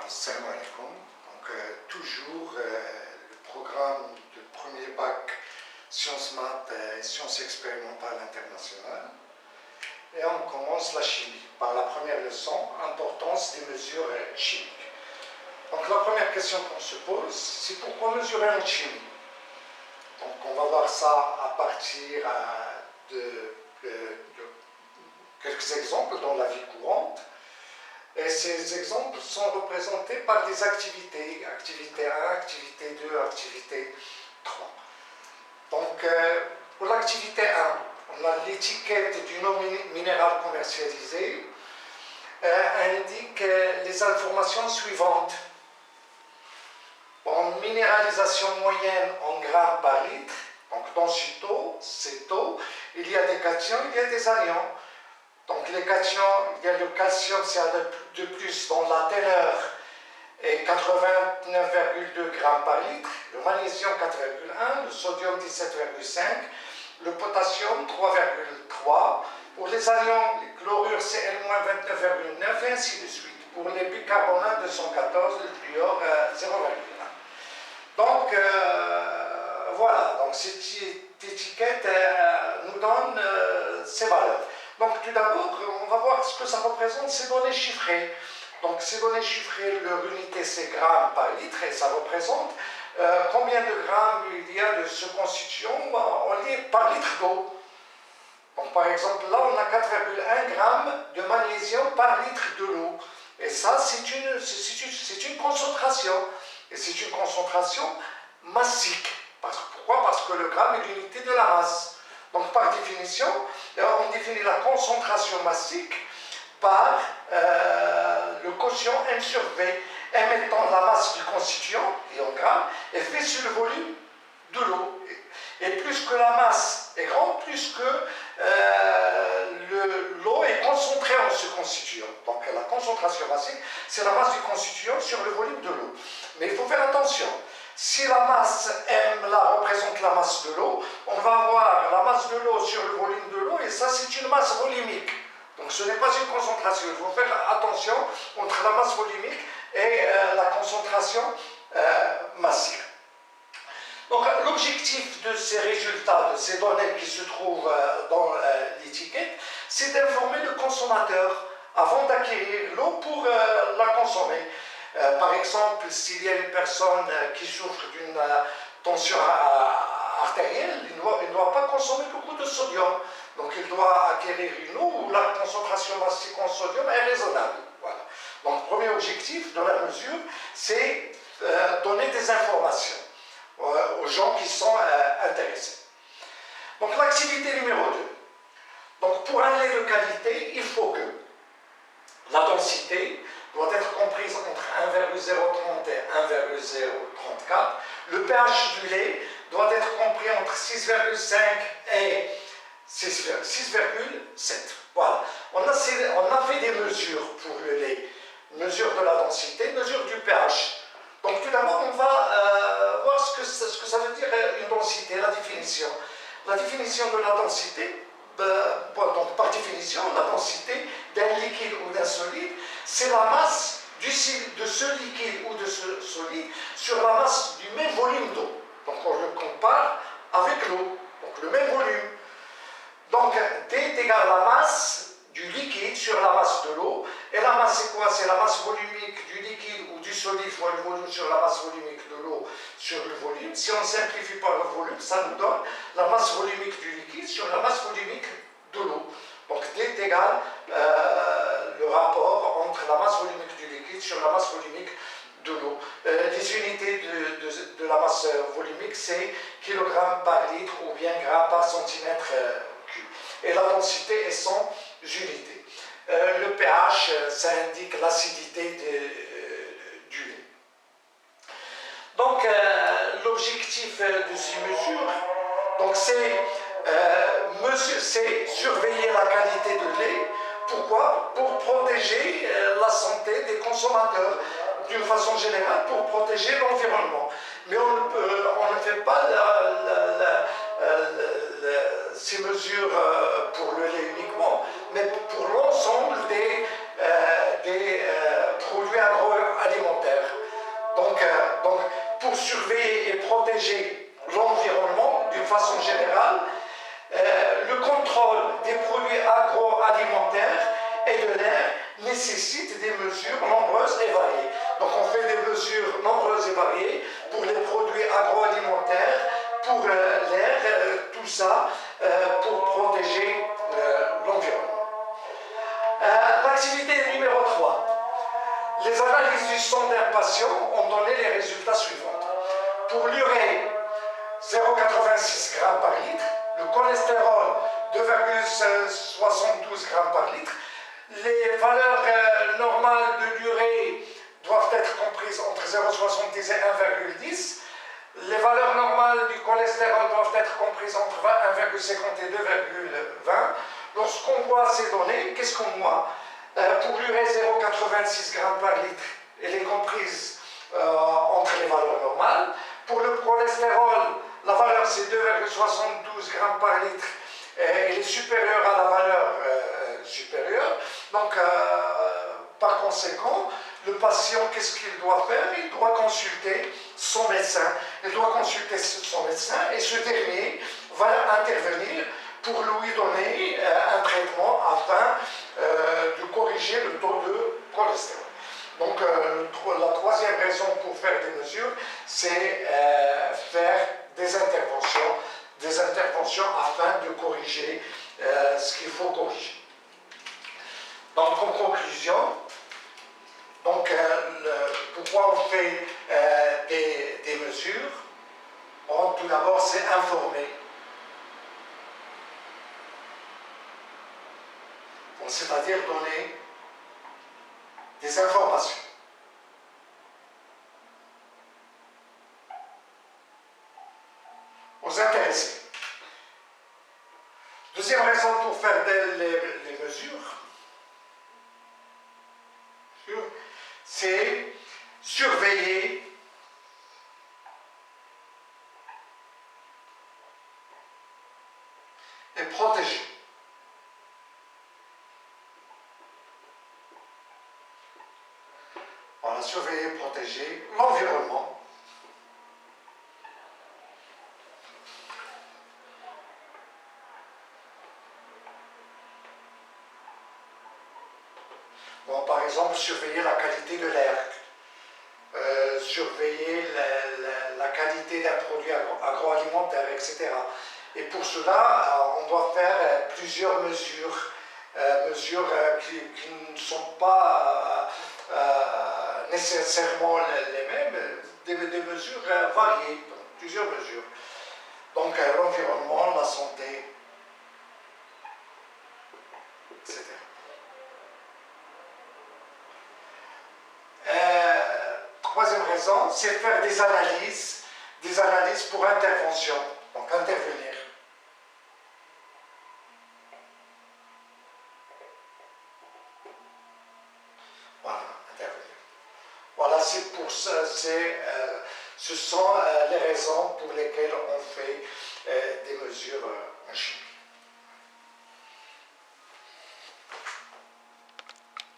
Assalamu alaikum. Donc, toujours le programme de premier bac sciences maths et sciences expérimentales internationales. Et on commence la chimie par la première leçon, importance des mesures chimiques. Donc la première question qu'on se pose, c'est pourquoi mesurer en chimie? Donc on va voir ça à partir de quelques exemples dans la vie courante. Et ces exemples sont représentés par des activités, activité 1, activité 2, activité 3. Donc, pour l'activité 1, on a l'étiquette d'une eau minérale commercialisée, indique les informations suivantes. En minéralisation moyenne en grammes par litre, donc dans cette eau, il y a des cations, il y a des anions. Donc les cations, il y a le calcium, c'est de plus dans la teneur est 89,2 grammes par litre, le magnésium 4,1, le sodium 17,5, le potassium 3,3, pour les anions, les chlorures Cl-29,9 et ainsi de suite. Pour les bicarbonates 214, le fluor 0,1. Donc voilà, donc cette étiquette nous donne ces valeurs. Donc tout d'abord, on va voir ce que ça représente, ces données chiffrées. Donc ces données chiffrées, leur unité c'est grammes par litre et ça représente combien de grammes il y a de ce constituant par litre d'eau. Donc par exemple là on a 4,1 grammes de magnésium par litre de l'eau. Et ça c'est une concentration. Et c'est une concentration massique. Pourquoi? Parce que le gramme est l'unité de la masse. Donc par définition, on définit la concentration massique par le quotient M sur V, M étant la masse du constituant, et en grammes, et V sur le volume de l'eau. Et plus que la masse est grande, plus que l'eau est concentrée en ce constituant. Donc la concentration massique, c'est la masse du constituant sur le volume de l'eau. Mais il faut faire attention. Si la masse M là représente la masse de l'eau, on va avoir la masse de l'eau sur le volume de l'eau et ça c'est une masse volumique. Donc ce n'est pas une concentration. Il faut faire attention entre la masse volumique et la concentration massique. Donc l'objectif de ces résultats, de ces données qui se trouvent dans l'étiquette, c'est d'informer le consommateur avant d'acquérir l'eau pour la consommer. Par exemple, s'il y a une personne qui souffre d'une tension artérielle, il ne doit pas consommer beaucoup de sodium. Donc il doit acquérir une eau où la concentration massique en sodium est raisonnable. Voilà. Donc le premier objectif de la mesure, c'est donner des informations aux gens qui sont intéressés. Donc l'activité numéro 2. Donc pour un lait de qualité, il faut que la densité doit être comprise entre 1,030 et 1,034. Le pH du lait doit être compris entre 6,5 et 6,7. Voilà. On a fait des mesures pour le lait. Mesure de la densité, mesure du pH. Donc tout d'abord, on va voir ce que ça veut dire une densité, la définition. La définition de la densité, donc par définition, la densité d'un liquide ou d'un solide, c'est la masse de ce liquide ou de ce solide sur la masse du même volume d'eau. Donc on le compare avec l'eau, donc le même volume. Donc D est égal à la masse du liquide sur la masse de l'eau. Et la masse c'est quoi? C'est la masse volumique du liquide ou du solide fois le volume sur la masse volumique de l'eau sur le volume. Si on simplifie par le volume, ça nous donne la masse volumique du liquide sur la masse volumique de l'eau. Donc D est égal le rapport entre la masse volumique du liquide sur la masse volumique de l'eau. Les unités de la masse volumique, c'est kg par litre ou bien grammes par centimètre cube. Et la densité est 100 unités. Le pH, ça indique l'acidité du lait. Donc, l'objectif de ces mesures, c'est surveiller la qualité de lait. Pourquoi? Pour protéger la santé des consommateurs, d'une façon générale, pour protéger l'environnement. Mais on ne fait pas ces mesures pour le lait uniquement, mais pour l'ensemble des produits agroalimentaires. pour surveiller et protéger l'environnement d'une façon générale, le contrôle des produits agroalimentaires et de l'air nécessite des mesures nombreuses et variées. Donc on fait des mesures nombreuses et variées pour les produits agroalimentaires, pour l'air, tout ça pour protéger l'environnement. L'activité numéro 3. Les analyses du sang d'un patient ont donné les résultats suivants. Pour l'urée, 0,86 g par litre, le cholestérol, 2,72 g par litre. Les valeurs normales de l'urée doivent être comprises entre 0,70 et 1,10. Les valeurs normales du cholestérol doivent être comprises entre 1,50 et 2,20. Lorsqu'on voit ces données, qu'est-ce qu'on voit? Pour l'urée, 0,86 g par litre, elle est comprise entre les valeurs normales. Pour le cholestérol, la valeur c'est 2,72 g par litre, elle est supérieure à la valeur supérieure. Donc, par conséquent, le patient, qu'est-ce qu'il doit faire? Il doit consulter son médecin. Il doit consulter son médecin et ce dernier va intervenir pour lui donner un traitement afin de corriger le taux de cholestérol. Donc, la troisième raison pour faire des mesures, c'est faire des interventions afin de corriger ce qu'il faut corriger. Donc, en conclusion, pourquoi on fait des mesures? Bon, tout d'abord, c'est informer. Bon, c'est-à-dire donner des informations. Aux intéressés. Deuxième raison pour faire les mesures, c'est surveiller et protéger. Voilà, surveiller et protéger l'environnement. Bon, par exemple, surveiller la qualité de l'air, surveiller la qualité d'un produit agroalimentaire, etc. Et pour cela, on doit faire plusieurs mesures, qui ne sont pas nécessairement les mêmes, des mesures variées, donc, plusieurs mesures. Donc l'environnement, la santé, etc. Troisième raison, c'est faire des analyses pour intervention, donc intervenir. Voilà, intervenir. Voilà, c'est pour ça, ce sont les raisons pour lesquelles on fait des mesures en chimie.